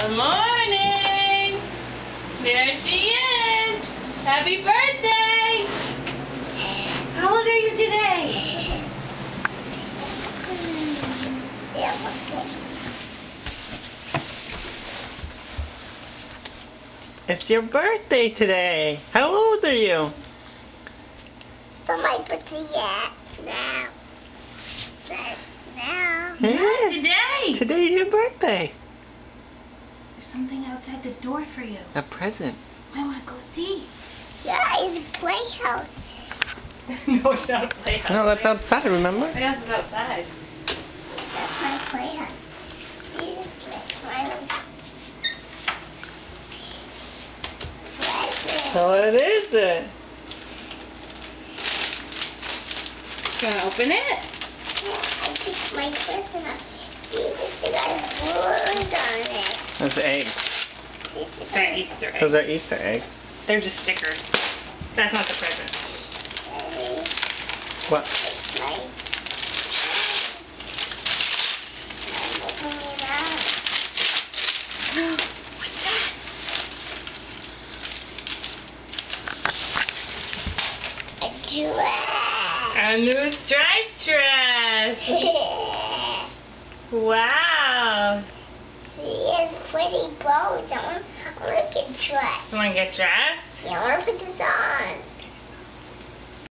Good morning. There she is. Happy birthday. How old are you today? It's your birthday today. How old are you? It's not my birthday yet. Now. Yeah, today. Today's your birthday. There's something outside the door for you. A present. I want to go see. Yeah, it's a playhouse. No, it's not a playhouse. No, that's outside, remember? Playhouse is outside. That's my playhouse. This is my slime. What is it? You want to open it? I picked my present up. See, this got balloons on it. Those are eggs. They're Easter eggs. Those are Easter eggs. They're just stickers. That's not the present. What? I'm opening it up. What's that? A dress. A new striped dress. Wow. See, it's pretty bows. I want to get dressed. You want to get dressed? Yeah, I want to put this on.